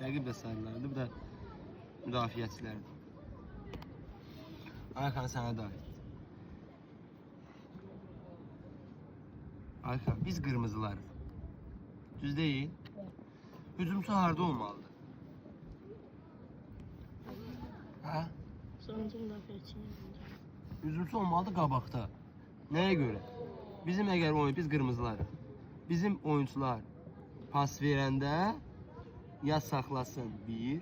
Rəqib də sarılardı, bu da müdafiəçilərdir. Ayxan sənə də aid. Ayxan, biz qırmızılarıq. Düz deyil? Hücumçu harda olmalıdır? Hə? Sonuncu müdafiəçi. Hücumçu olmalıdır qabaqda. Nəyə görə? Bizim əgər oyun, biz qırmızılarıq. Bizim oyuncular pas verəndə ya saxlasın, bir,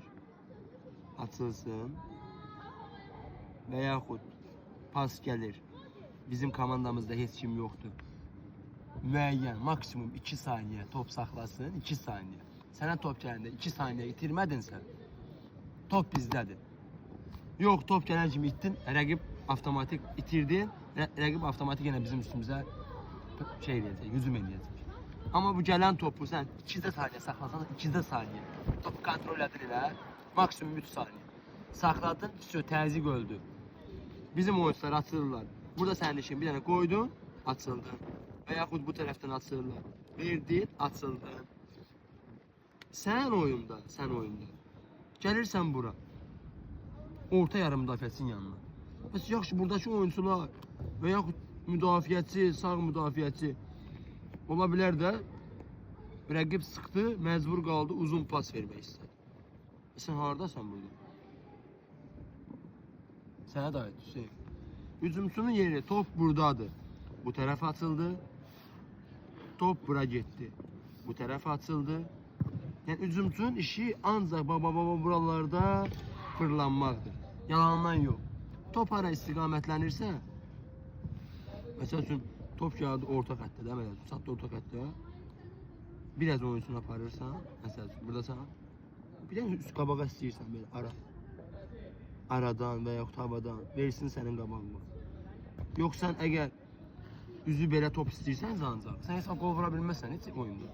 açılsın və yaxud pas gəlir. Bizim komandamızda heç kim yoxdur. Müəyyən, maksimum 2 saniyə top saxlasın, 2 saniyə. Sənə top gələndə 2 saniyə itirmədinsə, top bizdədir. Yox, top gələn kimi ittin, rəqib avtomatik itirdin, rəqib avtomatik yenə bizim üstümüzə şey edəcək, hücum edəcək. Amma bu gələn topu sən 2 saniyə saxlasan, 2 saniyə topu kontrol edirlər, maksimum 3 saniyə. Saxladın, təzyiq öldü. Bizim oyuncular açılırlar. Burada sənin işin bir dənə qoydun, açıldın. Və yaxud bu tərəfdən açılırlar. Verdin, açıldın. Sən oyunda. Gəlirsən bura. Orta yarım müdafiəçinin yanına. Bəs yaxşı, buradakı oyuncular və yaxud müdafiəçi, sağ müdafiəçi ola bilər də rəqib sıxdı, məcbur qaldı, uzun pas vermək istədi. Sən hardasan burada? Sənə də aid Hüseyin. Hücumçunun yeri, top buradadır. Bu tərəf açıldı. Top bura getdi. Bu tərəf açıldı. Yəni hücumçunun işi ancaq buralarda fırlanmaqdır. Yalandan yox. Top hara istiqamətlənirsə, məsəl üçün top gəldi orta xəttə, deməli, çatdı orta xəttə. Biraz oyuncunu aparırsan, məsəl üçün buradasan. Bir də üst qabağa istəyirsən belə aradan və yaxud havadan versin sənin qabağına. Yox, sən əgər üzü belə top istəyirsən ancaq, sən heç qol vura bilməzsən heç oyunda.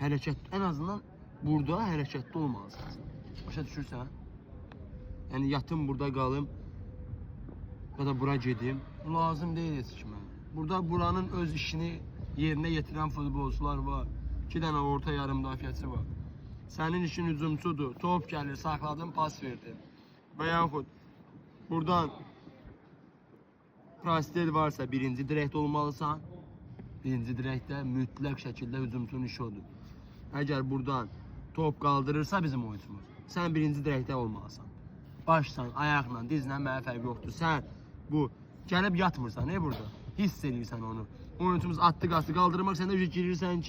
Hərəkət, ən azından burada hərəkətli olmalısan. Başa düşürsən? Yəni yatım burada qalım ya da bura gedim. Lazım deyil heç kimə. Burada buranın öz işini yerinə yetirən futbolçular var. 2 dənə orta yarım müdafiəçi var. Sənin işin hücumçudur. Top gəlir, saxladın, pas verdin. Və yaxud buradan prostel varsa birinci dirəkdə olmalısan. Birinci dirəkdə mütləq şəkildə hücumçunun işi odur. Əgər buradan top qaldırırsa bizim oyuncumuz, sən birinci dirəkdə olmalısan. Başsan, ayaqla, dizlə mənə fərq yoxdur. Sən bu gəlib yatmırsan, burada? Hiss edirsən onu. Oyuncumuz atdı qası qaldırmaq, sən də girirsən ki,